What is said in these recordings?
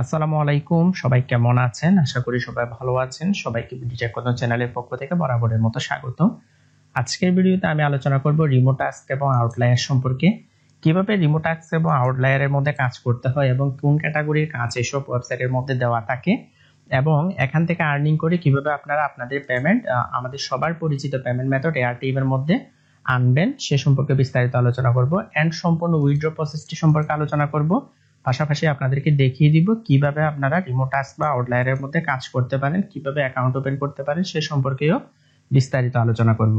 আসসালামু আলাইকুম, সবাই কেমন আছেন? আশা করি সবাই ভালো আছেন। সবাইকে বিডিটেক কোন চ্যানেলের পক্ষ থেকে বরাবরের মতো স্বাগত। আজকের ভিডিওতে আমি আলোচনা করব রিমোট টাস্ক এবং আউটলায়ার সম্পর্কে। কিভাবে রিমোট টাস্ক এবং আউটলায়ারের মধ্যে কাজ করতে হয় এবং কোন ক্যাটাগরির কাজ এসব ওয়েবসাইটের মধ্যে দেওয়া থাকে এবং এখান থেকে আর্নিং করে কিভাবে আপনারা আপনাদের পেমেন্ট আমাদের সবার পরিচিত পেমেন্ট মেথড এআরটিএম এর মধ্যে আনবেন সে সম্পর্কে বিস্তারিত আলোচনা করব এন্ড সম্পূর্ণ উইথড্র প্রসেসটি সম্পর্কে আলোচনা করব। পাশাপাশি আপনাদেরকে দেখিয়ে দিব কিভাবে আপনারা রিমোট টাস্ক বা আউটলায়ারের মধ্যে কাজ করতে পারেন, কিভাবে অ্যাকাউন্ট ওপেন করতে পারেন সে সম্পর্কেও বিস্তারিত আলোচনা করব।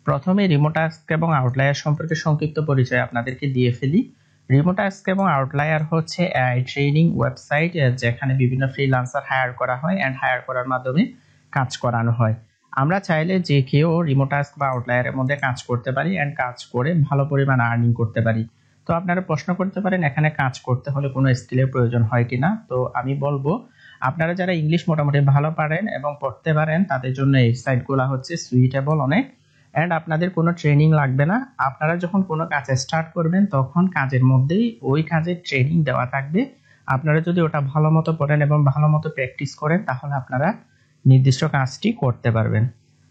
প্রথমে রিমোট টাস্ক এবং আউটলায়ার সম্পর্কে সংক্ষিপ্ত পরিচয় আপনাদেরকে দিয়ে ফেলি। রিমোট টাস্ক এবং আউটলায়ার হচ্ছে ট্রেনিং ওয়েবসাইট যেখানে বিভিন্ন ফ্রিল্যান্সার হায়ার করা হয় এন্ড হায়ার করার মাধ্যমে কাজ করানো হয়। আমরা চাইলে যে কেউ রিমোট টাস্ক বা আউটলায়ারের মধ্যে কাজ করতে পারি এন্ড কাজ করে ভালো পরিমাণ আর্নিং করতে পারি। তো আপনারা প্রশ্ন করতে পারেন এখানে কাজ করতে হলে কোনো স্কিলের প্রয়োজন হয় কিনা। তো আমি বলবো আপনারা যারা ইংলিশ মোটামুটি ভালো পারেন এবং পড়তে পারেন তাদের জন্য এই সাইটগুলো হচ্ছে সুইটেবল অনেক এন্ড আপনাদের কোনো ট্রেনিং লাগবে না। আপনারা যখন কোনো কাজ স্টার্ট করবেন তখন কাজের মধ্যেই ওই কাজের ট্রেনিং দেওয়া থাকবে। আপনারা যদি ওটা ভালো মতো পড়েন এবং ভালো মতো প্র্যাকটিস করেন তাহলে আপনারা নির্দিষ্ট কাজটি করতে পারবেন।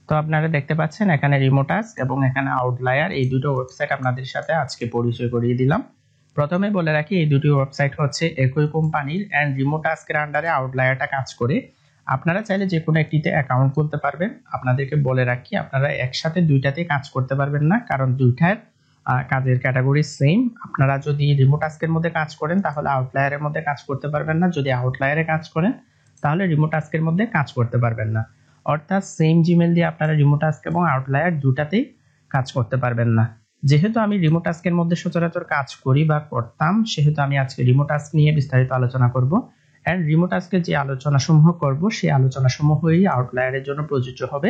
তো আপনারা দেখতে পাচ্ছেন এখানে রিমোট টাস্ক এবং এখানে আউটলায়ার এই দুটো ওয়েবসাইট আপনাদের সাথে আজকে পরিচয় করিয়ে দিলাম। প্রথমে বলে রাখি এই দুটি ওয়েবসাইট হচ্ছে একই কোম্পানির এন্ড রিমোট টাস্কের আন্ডারে আউটলায়ারটা কাজ করে। আপনারা চাইলে যে কোনো একটিতে অ্যাকাউন্ট খুলতে পারবেন। আপনাদেরকে বলে রাখি আপনারা একসাথে দুইটাতে কাজ করতে পারবেন না, কারণ দুইটার কাজের ক্যাটাগরি সেম। আপনারা যদি রিমোট টাস্কের মধ্যে কাজ করেন তাহলে আউটলায়ারের মধ্যে কাজ করতে পারবেন না, যদি আউটলায়ারে কাজ করেন তাহলে রিমোট টাস্কের মধ্যে কাজ করতে পারবেন না। অর্থাৎ সেম জিমেল দিয়ে আপনারা রিমোট টাস্ক এবং আউটলায়ার দুটাতেই কাজ করতে পারবেন না। যেহেতু আমি রিমোট টাস্কের মধ্যে সচরাচর কাজ করি বা করতাম, সেহেতু আমি আজকে রিমোট টাস্ক নিয়ে বিস্তারিত আলোচনা করব এন্ড রিমোট টাস্কের যে আলোচনাসমূহ করব সেই আলোচনাসমূহই আউটলায়ারের জন্য প্রযোজ্য হবে,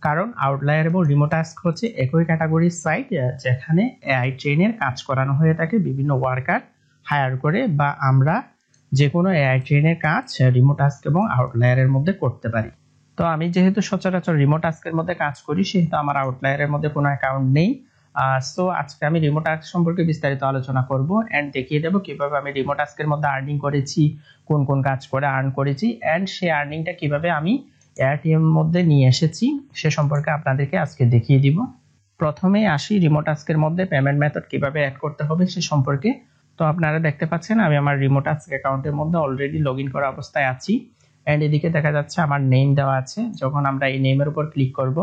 কারণ আউটলায়ার এবং রিমোট টাস্ক হচ্ছে একই ক্যাটাগরির সাইট যেখানে এআই ট্রেনের কাজ করানো হয়ে থাকে বিভিন্ন ওয়ার্কার হায়ার করে, বা আমরা যে কোনো এআই ট্রেনের কাজ রিমোট টাস্ক এবং আউটলায়ারের মধ্যে করতে পারি। তো আমি যেহেতু সচরাচর রিমোট টাস্কের মধ্যে কাজ করি সেহেতু আমার আউটলায়ারের মধ্যে কোনো অ্যাকাউন্ট নেই। সো আজকে আমি রিমোট টাস্ক সম্পর্কে বিস্তারিত আলোচনা করব এন্ড দেখিয়ে দেবো কিভাবে আমি রিমোট টাস্কের মধ্যে আর্নিং করেছি, কোন কোন কাজ করে আর্ন করেছি এন্ড সেই আর্নিংটা কিভাবে আমি এআরটিএম এর মধ্যে নিয়ে এসেছি সে সম্পর্কে আপনাদেরকে আজকে দেখিয়ে দিব। প্রথমেই আসি রিমোট টাস্কের মধ্যে পেমেন্ট মেথড কিভাবে অ্যাড করতে হবে সে সম্পর্কে। তো আপনারা দেখতে পাচ্ছেন আমি আমার রিমোট টাস্ক অ্যাকাউন্টের মধ্যে অলরেডি লগইন করা অবস্থায় আছি এন্ড এদিকে দেখা যাচ্ছে আমার নেম দেওয়া আছে। যখন আমরা এই নেমের উপর ক্লিক করব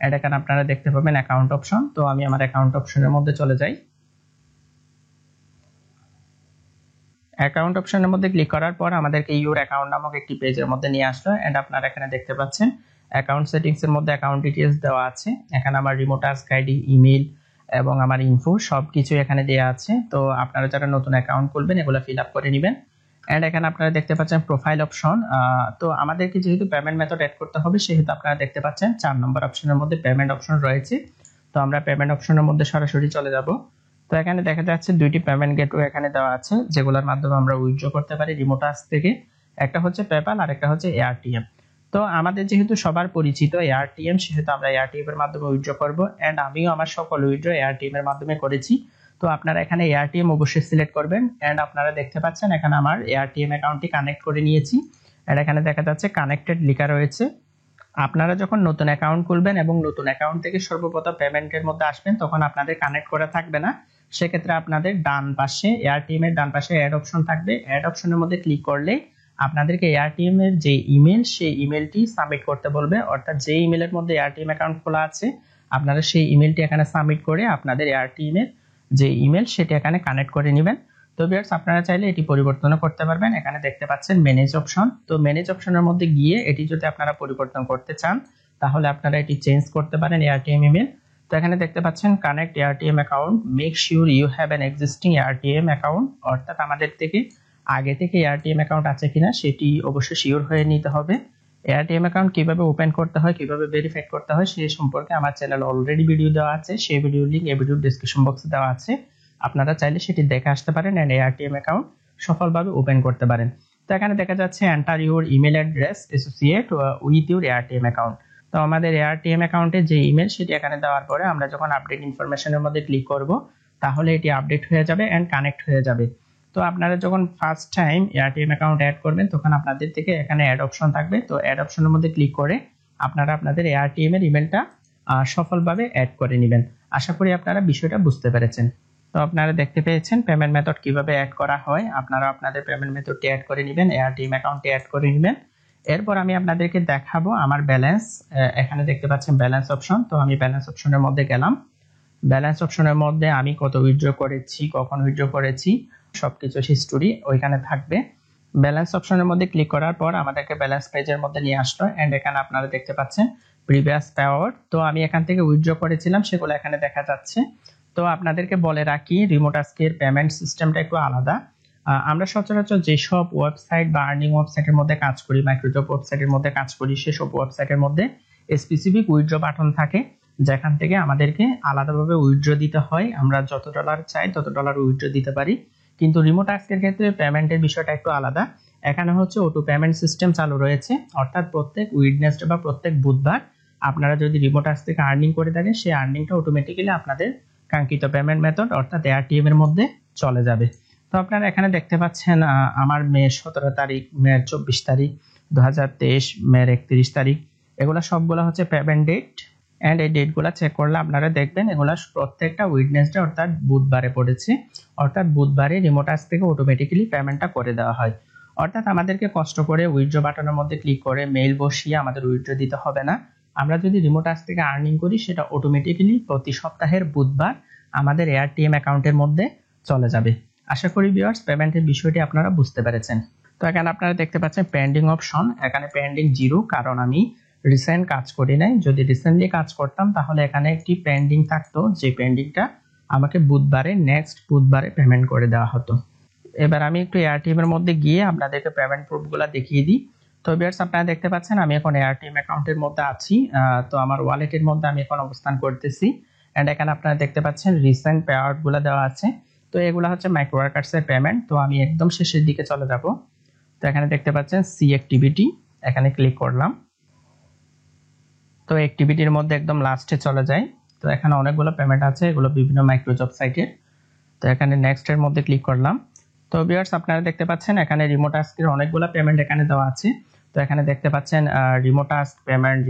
এন্ড এখানে আপনারা দেখতে পাবেন অ্যাকাউন্ট অপশন। তো আমি আমার অ্যাকাউন্ট অপশনের মধ্যে চলে যাই। অ্যাকাউন্ট অপশনের মধ্যে ক্লিক করার পর আমাদেরকে ইউর অ্যাকাউন্ট নামক একটি পেজের মধ্যে নিয়ে আসলো এন্ড আপনারা এখানে দেখতে পাচ্ছেন অ্যাকাউন্ট সেটিংস এর মধ্যে অ্যাকাউন্ট ডিটেইলস দেওয়া আছে। এখানে আমার রিমোট টাস্ক আইডি, ইমেল এবং আমার ইনফো সবকিছু এখানে দেওয়া আছে। তো আপনারা যারা নতুন অ্যাকাউন্ট খুলবেন এগুলো ফিল আপ করে নেবেন এন্ড এখানে আপনারা দেখতে পাচ্ছেন প্রোফাইল অপশন। তো আমাদেরকে যেহেতু পেমেন্ট মেথড অ্যাড করতে হবে সেহেতু আপনারা দেখতে পাচ্ছেন 4 নম্বর অপশনের মধ্যে পেমেন্ট অপশন রয়েছে। তো আমরা পেমেন্ট অপশনের মধ্যে সরাসরি চলে যাব। তো এখানে দেখা যাচ্ছে দুইটি পেমেন্ট গেটওয়ে এখানে দেওয়া আছে যেগুলোর মাধ্যমে আমরা উইথড্র করতে পারি রিমোট টাস্ক থেকে। একটা হচ্ছে পেপ্যাল আর একটা হচ্ছে এআরটিএম। তো আমাদের যেহেতু সবার পরিচিত এআরটিএম সেহেতু আমরা এআরটিএম এর মাধ্যমে উইথড্র করব এন্ড আমিও আমার সকল উইথড্র এআরটিএম এর মাধ্যমে করেছি। তো আপনারা এখানে এআরটিএম অবশ্যই সিলেক্ট করবেন এন্ড আপনারা দেখতে পাচ্ছেন এখানে আমার এআরটিএম অ্যাকাউন্টটি কানেক্ট করে নিয়েছি এন্ড এখানে দেখা যাচ্ছে কানেক্টেড লেখা রয়েছে। আপনারা যখন নতুন অ্যাকাউন্ট খুলবেন এবং নতুন অ্যাকাউন্ট থেকে সর্বপ্রথম পেমেন্টের মধ্যে আসবেন তখন আপনাদের কানেক্ট করা থাকবে না। সেক্ষেত্রে আপনাদের ডান পাশে এআরটিএম এর ডান পাশে অ্যাড অপশন থাকবে। অ্যাড অপশনের মধ্যে ক্লিক করলে আপনাদেরকে এআরটিএম এর যে ইমেল সেই ইমেলটি সাবমিট করতে বলবে, অর্থাৎ যে ইমেলের মধ্যে এআরটিএম অ্যাকাউন্ট খোলা আছে আপনারা সেই ইমেলটি এখানে সাবমিট করে আপনাদের এআরটিএম এর যে ইমেল সেটি এখানে কানেক্ট করে নেবেন। তো ভিউয়ার্স আপনারা চাইলে এটি পরিবর্তনও করতে পারবেন। এখানে দেখতে পাচ্ছেন ম্যানেজ অপশন। তো ম্যানেজ অপশনের মধ্যে গিয়ে এটি যদি আপনারা পরিবর্তন করতে চান তাহলে আপনারা এটি চেঞ্জ করতে পারেন এআরটিএম ইমেল। তো এখানে দেখতে পাচ্ছেন connect ARTM account, make sure you have an existing ARTM account, অর্থাৎ আমাদের থেকে আগে থেকে এআরটিএম অ্যাকাউন্ট আছে কিনা সেটি অবশ্যই শিওর হয়ে নিতে হবে। এআরটিএম অ্যাকাউন্ট কিভাবে ওপেন করতে হয়, কিভাবে ভেরিফাই করতে হয় সেই সম্পর্কে আমার চ্যানেলে অলরেডি ভিডিও দেওয়া আছে, সেই ভিডিওর লিংক এই ভিডিওর ডেসক্রিপশন বক্সে দেওয়া আছে। আপনারা চাইলে সেটি দেখে আসতে পারেন এন্ড এআরটিএম অ্যাকাউন্ট সফলভাবে ওপেন করতে পারেন। তো এখানে দেখা যাচ্ছে enter your email address associate with your ARTM account. তো আমাদের এআরটিএম অ্যাকাউন্টের যে ইমেল সেটি এখানে দেওয়ার পরে আমরা যখন আপডেট ইনফরমেশনের মধ্যে ক্লিক করব তাহলে এটি আপডেট হয়ে যাবে এন্ড কানেক্ট হয়ে যাবে। তো আপনারা যখন first time ARTM account add করবেন তখন আপনাদের থেকে এখানে অ্যাড অপশন থাকবে। তো অ্যাড অপশনের মধ্যে ক্লিক করে আপনারা আপনাদের এআরটিএম এর ইমেলটা সফলভাবে অ্যাড করে নেবেন। আশা করি আপনারা বিষয়টা বুঝতে পেরেছেন। তো আপনারা দেখতে পেয়েছেন পেমেন্ট মেথড কিভাবে অ্যাড করা হয়। আপনারা আপনাদের পেমেন্ট মেথডটি অ্যাড করে নেবেন, এআরটিএম অ্যাকাউন্টে অ্যাড করে নেবেন। এরপর আমি আপনাদেরকে দেখাবো আমার ব্যালেন্স। এখানে দেখতে পাচ্ছেন ব্যালেন্স অপশন। তো আমি ব্যালেন্স অপশনের মধ্যে গেলাম। ব্যালেন্স অপশনের মধ্যে আমি কত উইথড্র করেছি, কখন উইথড্র করেছি, সবকিছু হিস্টোরি ওইখানে থাকবে। ব্যালেন্স অপশনের মধ্যে ক্লিক করার পর আমাদেরকে ব্যালেন্স পেজের মধ্যে নিয়ে আসলো। এন্ড এখানে আপনারা দেখতে পাচ্ছেন প্রিভিয়াস পেআউট। তো আমি এখান থেকে উইথড্র করেছিলাম সেগুলো এখানে দেখা যাচ্ছে। তো আপনাদেরকে বলে রাখি রিমোট আস্কের পেমেন্ট সিস্টেমটা একটু আলাদা। আমরা সচরাচর যেসব ওয়েবসাইট বা আর্নিং ওয়েবসাইটের মধ্যে কাজ করি, মাইক্রোজব ওয়েবসাইটের মধ্যে কাজ করি, সেসব ওয়েবসাইটের মধ্যে স্পেসিফিক উইথড্র বাটন থাকে যেখান থেকে আমাদেরকে আলাদাভাবে উইথড্র দিতে হয়। আমরা যত ডলার চাই তত ডলার উইথড্র দিতে পারি। কিন্তু রিমোট আস্কের ক্ষেত্রে পেমেন্টের বিষয়টা একটু আলাদা। এখানে হচ্ছে অটো পেমেন্ট সিস্টেম চালু রয়েছে, অর্থাৎ প্রত্যেক উইডনেসডে বা প্রত্যেক বুধবার আপনারা যদি রিমোট আস্ক থেকে আর্নিং করে থাকেন সেই আর্নিংটা অটোমেটিক্যালি আপনাদের কাঙ্ক্ষিত পেমেন্ট মেথড অর্থাৎ এআরটিএম এর মধ্যে চলে যাবে। তো আপনারা এখানে দেখতে পাচ্ছেন আমার মে 17 তারিখ, মে 24 তারিখ, 2023, মে 31 তারিখ, এগুলা সবগুলা হচ্ছে পেমেন্ট ডেট। এন্ড এই ডেটগুলো চেক করলে আপনারা দেখবেন এগুলা প্রত্যেকটা উইডনেসডে অর্থাৎ বুধবারে পড়েছে। অর্থাৎ বুধবারে রিমোট আস্ক থেকে অটোমেটিক্যালি পেমেন্টটা করে দেওয়া হয়। অর্থাৎ আমাদেরকে কষ্ট করে উইথড্র বাটনের মধ্যে ক্লিক করে মেইল বসিয়ে আমাদের উইথড্র দিতে হবে না। আমরা যদি রিমোট আস্ক থেকে আর্নিং করি সেটা অটোমেটিক্যালি প্রতি সপ্তাহের বুধবার আমাদের এআরটিএম অ্যাকাউন্টের মধ্যে চলে যাবে। আশা করি ভিউয়ার্স পেমেন্টের বিষয়টি আপনারা বুঝতে পেরেছেন। তো এখানে আপনারা দেখতে পাচ্ছেন পেন্ডিং অপশন, এখানে পেন্ডিং 0 কারণ আমি রিসেন্ট কাজ করি নাই। যদি রিসেন্টলি কাজ করতাম তাহলে এখানে একটি পেন্ডিং থাকতো, যে পেন্ডিংটা আমাকে বুধবারে নেক্সট বুধবারে পেমেন্ট করে দেওয়া হতো। এবার আমি একটু এআরটিএম এর মধ্যে গিয়ে আপনাদেরকে পেমেন্ট প্রুফগুলো দেখিয়ে দিই। তো ভিউয়ার্স আপনারা দেখতে পাচ্ছেন আমি এখন এআরটিএম অ্যাকাউন্টের মধ্যে আছি। তো আমার ওয়ালেটের মধ্যে আমি এখন অবস্থান করতেছি। এন্ড এখানে আপনারা দেখতে পাচ্ছেন রিসেন্ট পেআউটগুলো দেওয়া আছে। তো এগুলো হচ্ছে মাইক্রো ওয়ার্কার্সের পেমেন্ট। তো আমি একদম শেষের দিকে চলে যাব। তো এখানে দেখতে পাচ্ছেন সি অ্যাক্টিভিটি, এখানে ক্লিক করলাম। তো অ্যাক্টিভিটির মধ্যে একদম লাস্টে চলে যায়। তো এখানে অনেকগুলো পেমেন্ট আছে, এগুলো বিভিন্ন মাইক্রোজব সাইটের। তো এখানে নেক্সট এর মধ্যে ক্লিক করলাম। তো ভিউয়ার্স আপনারা দেখতে পাচ্ছেন এখানে রিমোট আস্কের অনেকগুলো পেমেন্ট এখানে দেওয়া আছে। তো এখানে দেখতে পাচ্ছেন রিমোট আস্ক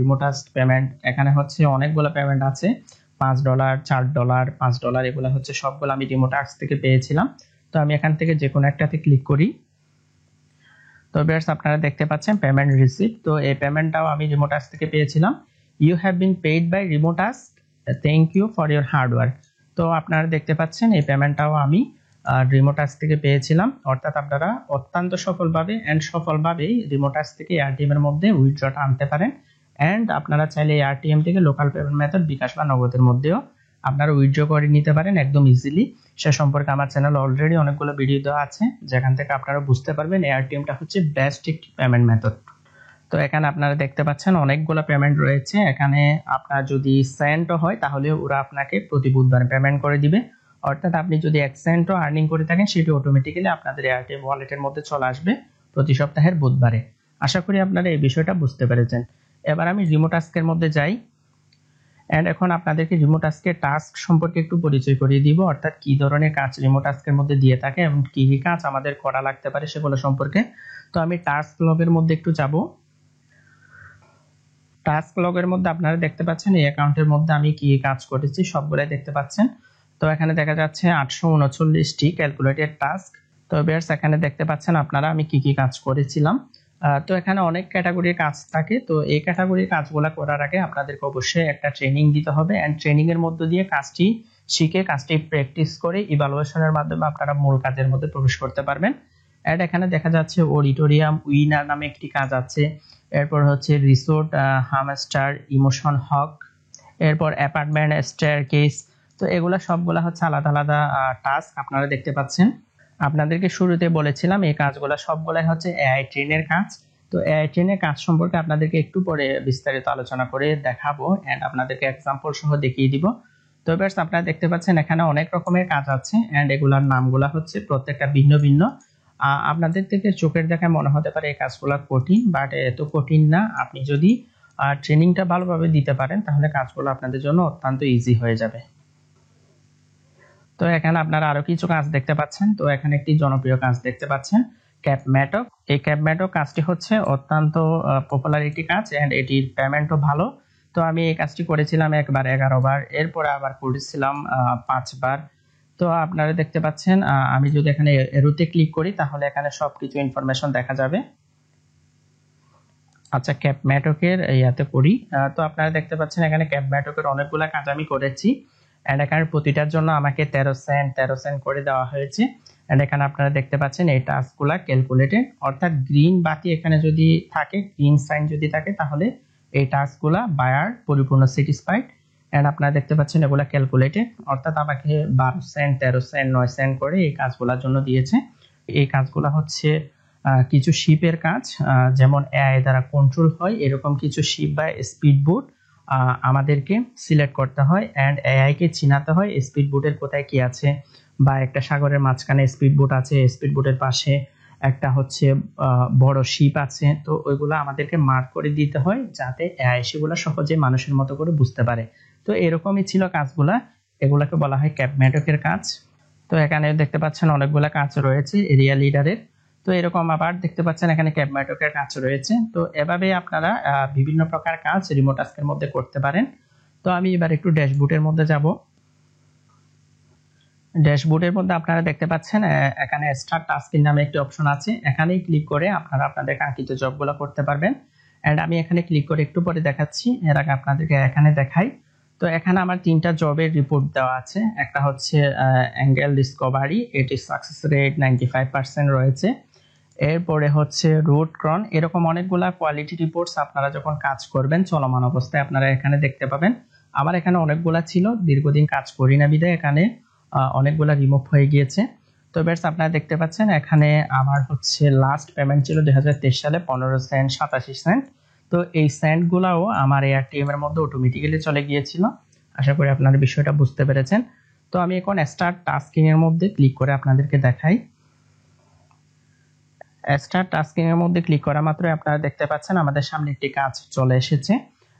পেমেন্ট, এখানে হচ্ছে অনেকগুলো পেমেন্ট আছে। $5, $4, $5 এগুলো হচ্ছে সবগুলো আমি রিমোট আস্ক থেকে পেয়েছিলাম। তো আমি এখান থেকে যে কোনো একটাতে ক্লিক করি। তো ভিউয়ার্স আপনারা দেখতে পাচ্ছেন পেমেন্ট রিসিপ্ট। তো এই পেমেন্টটাও আমি রিমোট আস্ক থেকে পেয়েছিলাম। You have been paid by Remotasks, thank you for your hard work. তো আপনারা দেখতে পাচ্ছেন এই পেমেন্টটাও আমি রিমোট আস্ক থেকে পেয়েছিলাম। অর্থাৎ আপনারা অত্যন্ত সফলভাবেই রিমোট আস্ক থেকে এআরটিএম এর মধ্যে উইথড্রটা আনতে পারেন। এন্ড আপনারা চাইলে এআরটিএম থেকে লোকাল পেমেন্ট মেথড বিকাশ বা নগদের মধ্যেও আপনারা উইথড্র করে নিতে পারেন একদম ইজিলি। সে সম্পর্কে আমার চ্যানেলে অলরেডি অনেকগুলো ভিডিও দেওয়া আছে যেখান থেকে আপনারা বুঝতে পারবেন এআরটিএমটা হচ্ছে বেস্ট একটি পেমেন্ট মেথড। তো এখানে আপনারা দেখতে পাচ্ছেন অনেকগুলো পেমেন্ট রয়েছে। এখানে আপনার যদি সেন্টও হয় তাহলে ওরা আপনাকে প্রতি বুধবার পেমেন্ট করে দিবে। অর্থাৎ আপনি যদি 1 সেন্টও আর্নিং করে থাকেন সেটি অটোমেটিক্যালি আপনাদের এয়ারটেল ওয়ালেটের মধ্যে চলে আসবে প্রতি সপ্তাহের বুধবারে। আশা করি আপনারা এই বিষয়টা বুঝতে পেরেছেন। এবার আমি রিমোট আস্কের মধ্যে যাই। এন্ড এখন আপনাদেরকে রিমোট আস্কের টাস্ক সম্পর্কে একটু পরিচয় করিয়ে দিব, অর্থাৎ কি ধরনের কাজ রিমোট আস্কের মধ্যে দিয়ে থাকে এবং কি কি কাজ আমাদের করা লাগতে পারে সেগুলো সম্পর্কে। তো আমি টাস্ক লগের মধ্যে একটু যাব। টাস্ক লগের মধ্যে আপনারা দেখতে পাচ্ছেন এই অ্যাকাউন্টের মধ্যে আমি কি কাজ করেছি সবগুলাই দেখতে পাচ্ছেন। তো এখানে দেখা যাচ্ছে 839টি ক্যালকুলেটেড টাস্ক। তো ভিউয়ার্স এখানে দেখতে পাচ্ছেন আপনারা আমি কি কি কাজ করেছিলাম। তো এখানে অনেক ক্যাটাগরির কাজ থাকে। তো এই ক্যাটাগরির কাজগুলো করার আগে আপনাদেরকে অবশ্যই একটা ট্রেনিং দিতে হবে এন্ড ট্রেনিং এর মধ্য দিয়ে কাজটি শিখে কাজটি প্র্যাকটিস করে ইভালুয়েশনের মাধ্যমে আপনারা মূল কাজের মধ্যে প্রবেশ করতে পারবেন। এন্ড এখানে দেখা যাচ্ছে অডিটোরিয়াম উইনার নামে একটি কাজ আছে। এরপর হচ্ছে রিসোর্ট হামস্টার ইমোশন হক, এরপর অ্যাপার্টমেন্ট স্টেয়ারকেস। তো এগুলা সবগুলা হচ্ছে আলাদা আলাদা টাস্ক আপনারা দেখতে পাচ্ছেন। আপনাদেরকে শুরুতে বলেছিলাম এই কাজগুলো সবগুলাই হচ্ছে এআই ট্রেনের কাজ। তো এআই ট্রেনের কাজ সম্পর্কে আপনাদেরকে একটু পরে বিস্তারিত আলোচনা করে দেখাবো এন্ড আপনাদেরকে এক্সাম্পল সহ দেখিয়ে দিব। তো ভিউয়ার্স আপনারা দেখতে পাচ্ছেন এখানে অনেক রকমের কাজ আছে এন্ড এগুলার নামগুলা হচ্ছে প্রত্যেকটা ভিন্ন ভিন্ন। আপনাদের থেকে চোখের দেখায় মনে হতে পারে এই কাজগুলো কঠিন, বাট এত কঠিন না। আপনি যদি ট্রেনিংটা ভালোভাবে দিতে পারেন তাহলে কাজগুলো আপনাদের জন্য অত্যন্ত ইজি হয়ে যাবে। তো তো এখানে আপনারা আরো কিছু কাজ দেখতে পাচ্ছেন। তো এখানে একটি জনপ্রিয় কাজ দেখতে পাচ্ছেন, ক্যাপ ম্যাটক। এই ক্যাপ ম্যাটক কাজটি হচ্ছে অত্যন্ত পপুলার একটি কাজ এন্ড এটির পেমেন্টও ভালো। তো আমি এই কাজটি করেছিলাম একবার 11 বার, এরপরে আবার করেছিলাম 5 বার। তো আপনারা দেখতে পাচ্ছেন আমি যদি এখানে এরোতে ক্লিক করি তাহলে এখানে সবকিছু ইনফরমেশন দেখা যাবে। আচ্ছা, ক্যাপ ম্যাটকের ইয়াতে করি। তো আপনারা দেখতে পাচ্ছেন এখানে ক্যাপ ম্যাটকের অনেকগুলো কাজ আমি করেছি এন্ড এখানে প্রতিটার জন্য আমাকে 13 সেন্ট করে দেওয়া হয়েছে। এন্ড এখানে আপনারা দেখতে পাচ্ছেন এই টাস্কগুলো ক্যালকুলেটেড, অর্থাৎ গ্রিন বাতি এখানে যদি থাকে, গ্রিন সাইন যদি থাকে তাহলে এই টাস্কগুলো বায়ার পরিপূর্ণ স্যাটিসফাইড। এন্ড আপনারা দেখতে পাচ্ছেন এগুলা ক্যালকুলেটেড, অর্থাৎ আমাকে 12 সেন্ট, 13 সেন্ট, 9 সেন্ট করে এই কাজগুলোর জন্য দিয়েছে। এই কাজগুলো হচ্ছে কিছু শিপের কাজ, যেমন এআই দ্বারা কন্ট্রোল হয় এরকম কিছু শিপ বা স্পিড বোট আমাদেরকে সিলেক্ট করতে হয় এন্ড এআই কে চিনাতে হয় স্পিড বোটের কোথায় কি আছে, বা একটা সাগরের মাঝখানে স্পিড বোট আছে, স্পিড বোটের পাশে একটা হচ্ছে বড় শিপ আছে। তো ওইগুলো আমাদেরকে মার্ক করে দিতে হয় যাতে এআই সেগুলো সহজে মানুষের মতো করে বুঝতে পারে। তো এরকমই ছিল কাজগুলা, এগুলাকে বলা হয় ক্যাপ ম্যাটকের কাজ। তো এখানে দেখতে পাচ্ছেন অনেকগুলো কাজ রয়েছে এরিয়া লিডারের। তো এরকম আবার দেখতে পাচ্ছেন এখানে ক্যাপ ম্যাটকের কাজ রয়েছে। তো এভাবে আপনারা বিভিন্ন প্রকার কাজ রিমোট টাস্কের মধ্যে করতে পারেন। তো আমি এবার একটু ড্যাশবোর্ডের মধ্যে যাব। ড্যাশবোর্ডের মধ্যে আপনারা দেখতে পাচ্ছেন এখানে স্টার্ট টাস্কিং নামে একটি অপশন আছে, এখানেই ক্লিক করে আপনারা আপনাদের কাঙ্ক্ষিত জবগুলো করতে পারবেন। এন্ড আমি এখানে ক্লিক করে একটু পরে দেখাচ্ছি, এর আগে আপনাদেরকে এখানে দেখাই। তো এখানে আমার 3টা জবের রিপোর্ট দেওয়া আছে। একটা হচ্ছে অ্যাঙ্গেল ডিসকভারি, এটি সাকসেস রেট 95% রয়েছে। এরপরে হচ্ছে রুট ক্রন, এরকম অনেকগুলা কোয়ালিটি রিপোর্টস আপনারা যখন কাজ করবেন চলমান অবস্থায় আপনারা এখানে দেখতে পাবেন। আমার এখানে অনেকগুলা ছিল, দীর্ঘদিন কাজ করি না বিধায় এখানে অনেকগুলা রিমুভ হয়ে গিয়েছে। তো বেশ আপনারা দেখতে পাচ্ছেন এখানে আমার হচ্ছে লাস্ট পেমেন্ট ছিল 2023 সালে 15 সেন্ট 87 সেন্ট। তো এই সেন্ট গুলাও আমার এআরটিএম এর মধ্যে অটোমেটিক্যালি চলে গিয়েছিল। আশা করি আপনারা বিষয়টা বুঝতে পেরেছেন। তো আমি এখন স্টার্ট টাস্কিং এর মধ্যে ক্লিক করে আপনাদেরকে দেখাই। স্টার্ট টাস্কিং এর মধ্যে ক্লিক করা মাত্র আপনারা দেখতে পাচ্ছেন আমাদের সামনে একটি কাজ চলে এসেছে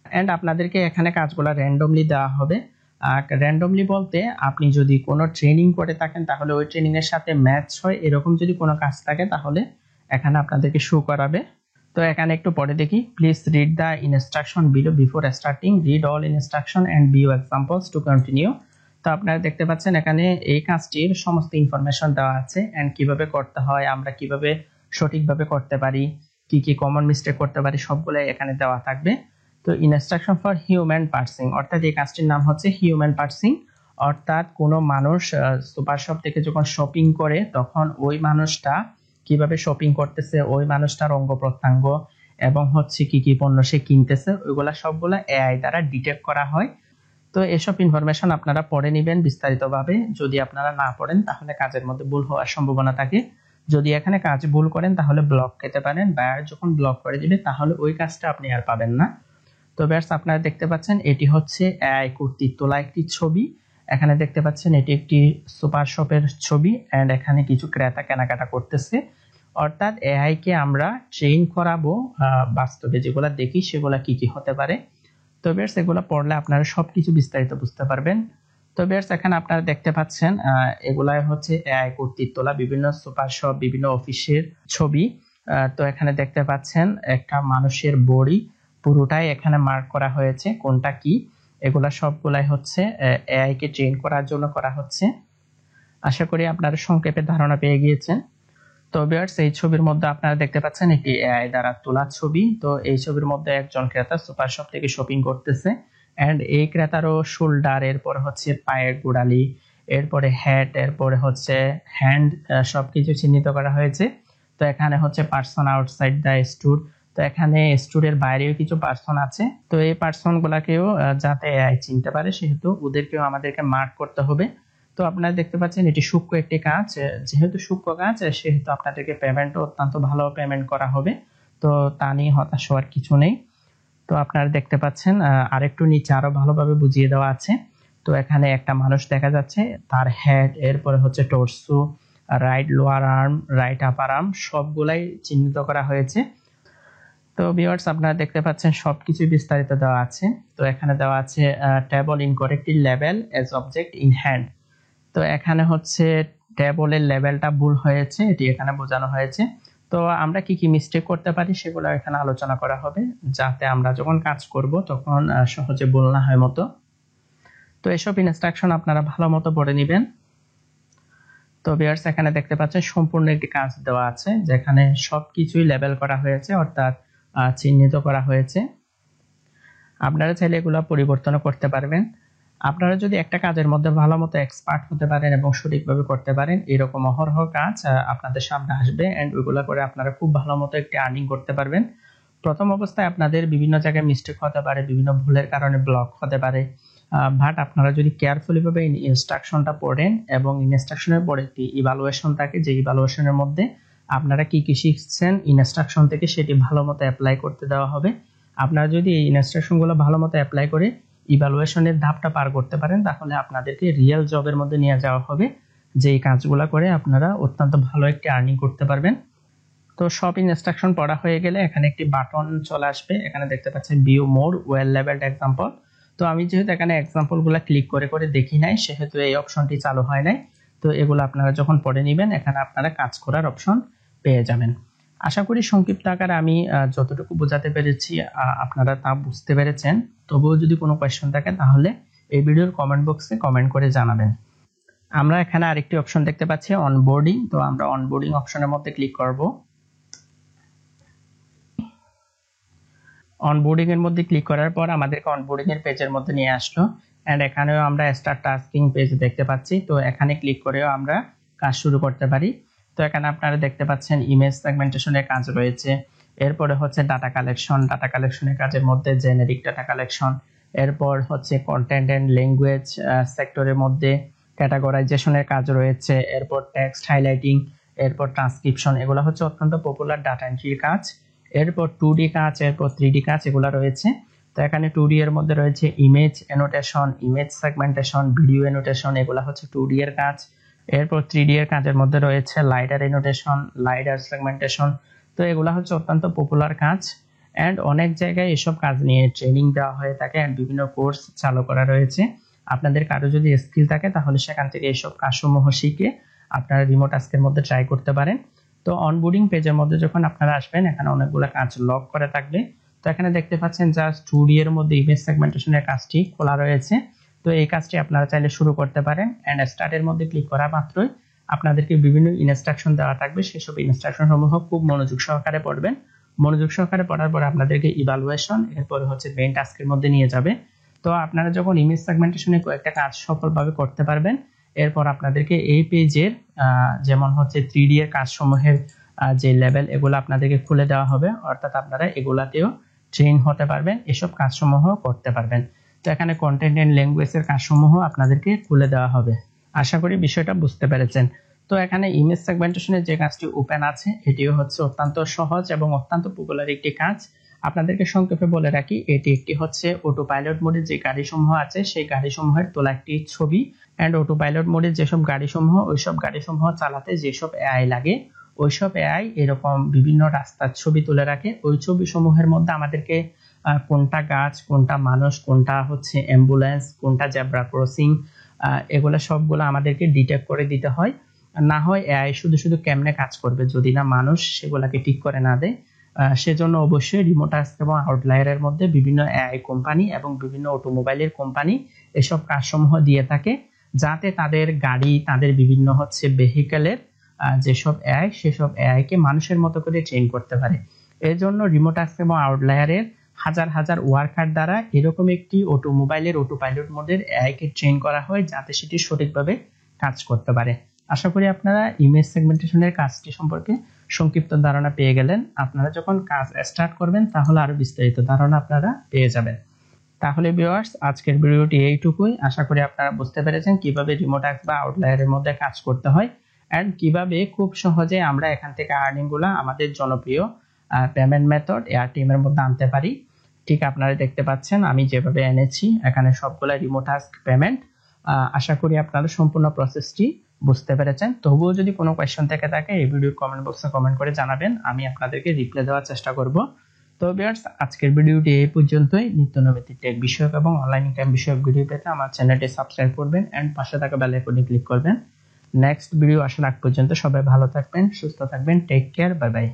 এন্ড আপনাদেরকে এখানে কাজগুলো র্যান্ডমলি দেওয়া হবে। র্যান্ডমলি বলতে আপনি যদি কোনো ট্রেনিং করে থাকেন তাহলে ওই ট্রেনিং এর সাথে ম্যাচ হয় এরকম যদি কোনো কাজ থাকে তাহলে এখানে আপনাদেরকে শো করাবে। তো এখানে একটু পরে দেখি, please read the instruction below before starting, read all instruction and view examples to continue. তো আপনারা দেখতে পাচ্ছেন এখানে এই কাজটির সমস্ত ইনফরমেশন দেওয়া আছে এন্ড কিভাবে করতে হয়, আমরা কিভাবে সঠিকভাবে করতে পারি, কি কি কমন মিস্টেক করতে পারি সবগুলাই এখানে দেওয়া থাকবে। তো ইনস্ট্রাকশন ফর হিউম্যান পার্সিং, অর্থাৎ এই কাজটির নাম হচ্ছে হিউম্যান পার্সিং, অর্থাৎ কোনো মানুষ সুপার শপ থেকে যখন শপিং করে তখন ওই মানুষটা কিভাবে শপিং করতেছে, ওই মানুষটার অঙ্গ প্রত্যঙ্গ এবং হচ্ছে কি কি পণ্য সে কিনতেছে ওইগুলা সবগুলা এআই দ্বারা ডিটেক্ট করা হয়। তো এসব ইনফরমেশন আপনারা পড়ে নেবেন বিস্তারিতভাবে, যদি আপনারা না পড়েন তাহলে কাজের মধ্যে ভুল হওয়ার সম্ভাবনা থাকে। যদি এখানে কাজ ভুল করেন তাহলে ব্লক খেতে পারেন, বায়ার যখন ব্লক করে দিবে তাহলে ওই কাজটা আপনি আর পাবেন না। তো ব্যাস আপনারা দেখতে পাচ্ছেন এটি হচ্ছে এআই কর্তৃক তোলা একটি ছবি। এখানে দেখতে পাচ্ছেন এটি একটি সুপার শপের ছবি এন্ড এখানে কিছু ক্রেতা কেনাকাটা করতেছে, অর্থাৎ এআই কে আমরা ট্রেন করাবো বাস্তবে যেগুলা দেখি সেগুলা কি কি হতে পারে। তো বেশ এগুলো পড়লে আপনারা সবকিছু বিস্তারিত বুঝতে পারবেন। তো বেশ এখানে আপনারা দেখতে পাচ্ছেন এগুলাই হচ্ছে এআই কর্তৃক তোলা বিভিন্ন সুপার শপ, বিভিন্ন অফিসের ছবি। তো এখানে দেখতে পাচ্ছেন একটা মানুষের বডি পুরোটাই এখানে মার্ক করা হয়েছে কোনটা কি, এগুলা সবগুলাই হচ্ছে এআই কে ট্রেন করার জন্য করা হচ্ছে। আশা করি আপনারা সংক্ষেপে ধারণা পেয়ে গিয়েছেন। তো ভিউয়ার্স এই ছবির মধ্যে আপনারা দেখতে পাচ্ছেন একটি এআই দ্বারা তোলা ছবি। তো এই ছবির মধ্যে একজন ক্রেতা সুপার শপ থেকে শপিং করতেছে এন্ড এই ক্রেতারও শোল্ডার, এরপর হচ্ছে পায়ের গোড়ালি, এরপরে হ্যাট, এরপরে হচ্ছে হ্যান্ড সবকিছু চিহ্নিত করা হয়েছে। তো এখানে হচ্ছে পার্সন আউটসাইড দ্য স্টোর, তো এখানে স্টোরের বাইরেও কিছু পার্সন আছে। তো এই পার্সন গুলাকেও যাতে এআই চিনতে পারে সেহেতু ওদেরকেও আমাদেরকে মার্ক করতে হবে। তো আপনারা দেখতে পাচ্ছেন এটি সূক্ষ্ম একটি কাজ, যেহেতু সূক্ষ্ম কাজ সেহেতু আপনাদেরকে পেমেন্টও অত্যন্ত ভালো পেমেন্ট করা হবে। তো তা নিয়ে হতাশ হওয়ার কিছু নেই। তো আপনারা দেখতে পাচ্ছেন আরেকটু নিচে আরো ভালোভাবে বুঝিয়ে দেওয়া আছে। তো এখানে একটা মানুষ দেখা যাচ্ছে, তার হেড, এরপরে হচ্ছে torso, right lower arm, right upper arm সবগুলাই চিহ্নিত করা হয়েছে। তো ভিউয়ার্স আপনারা দেখতে পাচ্ছেন সবকিছু বিস্তারিত দেওয়া আছে। তো এখানে দেওয়া আছে টেবল ইনকারেক্টলি লেভেল এজ অবজেক্ট ইন হ্যান্ড। তো এখানে হচ্ছে টেবলের লেভেলটা ভুল হয়েছে, এটি এখানে বোঝানো হয়েছে। তো আমরা কি কি মিস্টেক করতে পারি সেগুলো এখানে আলোচনা করা হবে, যাতে আমরা যখন কাজ করব তখন সহজে ভুল না হয় মতো। তো এসব ইনস্ট্রাকশন আপনারা ভালো মতো পড়ে নেবেন। তো ভিউয়ার্স, এখানে দেখতে পাচ্ছেন সম্পূর্ণ একটি কাজ দেওয়া আছে, যেখানে সবকিছুই লেবেল করা হয়েছে, অর্থাৎ চিহ্নিত করা হয়েছে। আপনারা চাইলে এগুলো পরিবর্তন করতে পারবেন। আপনারা যদি একটা কাজের মধ্যে ভালো মতো এক্সপার্ট হতে পারেন এবং সঠিকভাবে করতে পারেন, এরকম অহরহ কাজ আপনাদের সামনে আসবে এন্ড ওইগুলো করে আপনারা খুব ভালো মতো একটি আর্নিং করতে পারবেন। প্রথম অবস্থায় আপনাদের বিভিন্ন জায়গায় মিস্টেক হতে পারে, বিভিন্ন ভুলের কারণে ব্লক হতে পারে, বাট আপনারা যদি কেয়ারফুলি ভাবে ইনস্ট্রাকশনটা পড়েন এবং ইনস্ট্রাকশনের পরে একটি ইভালুয়েশন থাকে, যে ইভালুয়েশনের মধ্যে আপনারা কি কি শিখছেন ইনস্ট্রাকশন থেকে সেটি ভালো মতো অ্যাপ্লাই করতে দেওয়া হবে। আপনারা যদি এই ইনস্ট্রাকশনগুলো ভালো মতো অ্যাপ্লাই করে ইভালুয়েশনের ধাপটা পার করতে পারেন, তাহলে আপনাদেরকে রিয়েল জবের মধ্যে নিয়ে যাওয়া হবে, যে এই কাজগুলো করে আপনারা অত্যন্ত ভালো একটি আর্নিং করতে পারবেন। তো সব ইনস্ট্রাকশন পড়া হয়ে গেলে এখানে একটি বাটন চলে আসবে, এখানে দেখতে পাচ্ছেন ভিউ মোর ওয়েল লেভেলড এক্সাম্পল। তো আমি যেহেতু এখানে এক্সাম্পলগুলো ক্লিক করে করে দেখি নাই, সেহেতু এই অপশনটি চালু হয় নাই। তো এগুলো আপনারা যখন পড়ে নেবেন, এখানে আপনারা কাজ করার অপশন পেয়ে যাবেন। আশা করি সংক্ষিপ্ত আকারে আমি যতটুকু বোঝাতে পেরেছি আপনারা তা বুঝতে পেরেছেন। তবুও যদি কোনো কোয়েশ্চন থাকে তাহলে এই ভিডিওর কমেন্ট বক্সে কমেন্ট করে জানাবেন। আমরা এখানে আরেকটি অপশন দেখতে পাচ্ছি অনবোর্ডিং। তো আমরা অনবোর্ডিং অপশনের মধ্যে ক্লিক করব। অনবোর্ডিং এর মধ্যে ক্লিক করার পর আমাদেরকে অনবোর্ডিং এর পেজের মধ্যে নিয়ে আসলো এন্ড এখানেও আমরা স্টার্ট টাস্কিং পেজ দেখতে পাচ্ছি। তো এখানে ক্লিক করেও আমরা কাজ শুরু করতে পারি। তো এখানে আপনারা দেখতে পাচ্ছেন ইমেজ সেগমেন্টেশনের কাজ রয়েছে, এরপরে হচ্ছে ডাটা কালেকশনের কাজের মধ্যে জেনেরিক ডাটা কালেকশন, এরপর হচ্ছে কন্টেন্ট এন্ড ল্যাঙ্গুয়েজ সেক্টরের মধ্যে ক্যাটাগরাইজেশনের কাজ রয়েছে, এরপর টেক্সট হাইলাইটিং, এরপর ট্রান্সক্রিপশন। এগুলো হচ্ছে অত্যন্ত পপুলার ডাটা এন্ট্রির কাজ। এরপর 2D কাজ, এরপর 3D কাজ, এগুলো রয়েছে। তো এখানে 2D এর মধ্যে রয়েছে image annotation, image segmentation, video annotation, এগুলো হচ্ছে 2D এর কাজ। এরপর 3D এর কাজের মধ্যে রয়েছে লাইডার অ্যানোটেশন, লাইডার সেগমেন্টেশন। তো এগুলো হচ্ছে অত্যন্ত পপুলার কাজ এন্ড অনেক জায়গায় এসব কাজ নিয়ে ট্রেনিং দেওয়া হয়ে থাকে এন্ড বিভিন্ন কোর্স চালু করা রয়েছে। আপনাদের কারো যদি স্কিল থাকে তাহলে সেখান থেকে এইসব কাজসমূহ শিখে আপনারা রিমোট টাস্কের মধ্যে ট্রাই করতে পারেন। তো অনবোর্ডিং পেজের মধ্যে যখন আপনারা আসবেন, এখানে অনেকগুলো কাজ লক করে থাকবে। তো এখানে দেখতে পাচ্ছেন জাস্ট 2D এর মধ্যে ইমেজ সেগমেন্টেশনের কাজটি খোলা রয়েছে। তো এই কাজটি আপনারা চাইলে শুরু করতে পারেন এন্ড স্টার্টের মধ্যে ক্লিক করা মাত্রই আপনাদেরকে বিভিন্ন ইনস্ট্রাকশন দেওয়া থাকবে। সেসব ইনস্ট্রাকশন সমূহ খুব মনোযোগ সহকারে পড়বেন। মনোযোগ সহকারে পড়ার পর আপনাদেরকে ইভালুয়েশন, এরপরে হচ্ছে মেইন টাস্কের মধ্যে নিয়ে যাবে। তো আপনারা যখন ইমেজ সেগমেন্টেশনে কয়েকটা কাজ সফলভাবে করতে পারবেন, এরপর আপনাদেরকে এই পেজের যেমন হচ্ছে 3D এর কাজসমূহের যে লেভেল, এগুলো আপনাদেরকে খুলে দেওয়া হবে, অর্থাৎ আপনারা এগুলাতেও ট্রেন হতে পারবেন, এসব কাজসমূহ করতে পারবেন। তো এখানে কন্টেন্ট এন্ড ল্যাঙ্গুয়েজের কাজসমূহ আপনাদেরকে খুলে দেওয়া হবে। আশা করি বিষয়টা বুঝতে পেরেছেন। তো এখানে ইমেজ সেগমেন্টেশনের যে কাজটি ওপেন আছে, এটিও হচ্ছে অত্যন্ত সহজ এবং অত্যন্ত পপুলার একটি কাজ। আপনাদেরকে সংক্ষেপে বলে রাখি, এটি একটি হচ্ছে অটো পাইলট মোডে যে গাড়িসমূহ আছে সেই গাড়িসমূহের তোলা একটি ছবি এন্ড অটো পাইলট মোডে যেসব গাড়িসমূহ, ওইসব গাড়িসমূহ চালাতে যেসব এআই লাগে, ওইসব এআই এরকম বিভিন্ন রাস্তার ছবি তুলে রাখে। ওই ছবি সমূহের মধ্যে আমাদেরকে কোনটা গাছ, কোনটা মানুষ, কোনটা হচ্ছে অ্যাম্বুলেন্স, কোনটা জেব্রা ক্রসিং, এগুলো সবগুলো আমাদেরকে ডিটেক্ট করে দিতে হয়। না হয় এআই শুধু শুধু কেমনে কাজ করবে যদি না মানুষ সেগুলাকে ঠিক করে না দেয়। সেজন্য অবশ্যই রিমোট টাস্ক এবং আউটলায়ারের মধ্যে বিভিন্ন এআই কোম্পানি এবং বিভিন্ন অটোমোবাইলের কোম্পানি এসব কাজসমূহ দিয়ে থাকে, যাতে তাদের গাড়ি, তাদের বিভিন্ন হচ্ছে ভেহিকেলের যেসব এআই, সেসব এআই কে মানুষের মতো করে ট্রেন করতে পারে। এর জন্য রিমোট টাস্ক এবং আউটলায়ারের হাজার হাজার ওয়ার্কার দ্বারা এরকম একটি অটোমোবাইলের অটো পাইলট মোডের এআই কে ট্রেন করা হয়, যাতে সেটি সঠিকভাবে কাজ করতে পারে। আশা করি আপনারা ইমেজ সেগমেন্টেশনের কাজটি সম্পর্কে সংক্ষিপ্ত ধারণা পেয়ে গেলেন। আপনারা যখন কাজ স্টার্ট করবেন তাহলে আরো বিস্তারিত ধারণা আপনারা পেয়ে যাবেন। তাহলে ভিউয়ার্স, আজকের ভিডিওটি এইটুকুই। আশা করি আপনারা বুঝতে পেরেছেন কিভাবে রিমোট টাস্ক বা আউটলায়ারের মধ্যে কাজ করতে হয় এন্ড কিভাবে খুব সহজে আমরা এখান থেকে আর্নিং গুলা আমাদের জনপ্রিয় পেমেন্ট মেথড এয়ারটিএম এর মধ্যে আনতে পারি। ঠিক আপনারা দেখতে পাচ্ছেন আমি যেভাবে এনেছি, এখানে সবগুলা রিমোট টাস্ক পেমেন্ট। আশা করি আপনারা সম্পূর্ণ প্রসেসটি বুঝতে পেরেছেন। তবুও যদি কোনো কোয়েশ্চন থেকে থাকে এই ভিডিওর কমেন্ট বক্সে কমেন্ট করে জানাবেন, আমি আপনাদেরকে রিপ্লাই দেওয়ার চেষ্টা করব। তো ভিউয়ার্স, আজকের ভিডিওটি এই পর্যন্তই। নিত্য নৈমিত্তিক টেক বিষয়ক এবং অনলাইন ইনকাম বিষয়ক ভিডিও পেতে আমার চ্যানেলটি সাবস্ক্রাইব করবেন এন্ড পাশে থাকা বেল আইকনে ক্লিক করবেন। নেক্সট ভিডিও আসার আগ পর্যন্ত সবাই ভালো থাকবেন, সুস্থ থাকবেন। Take care, bye by.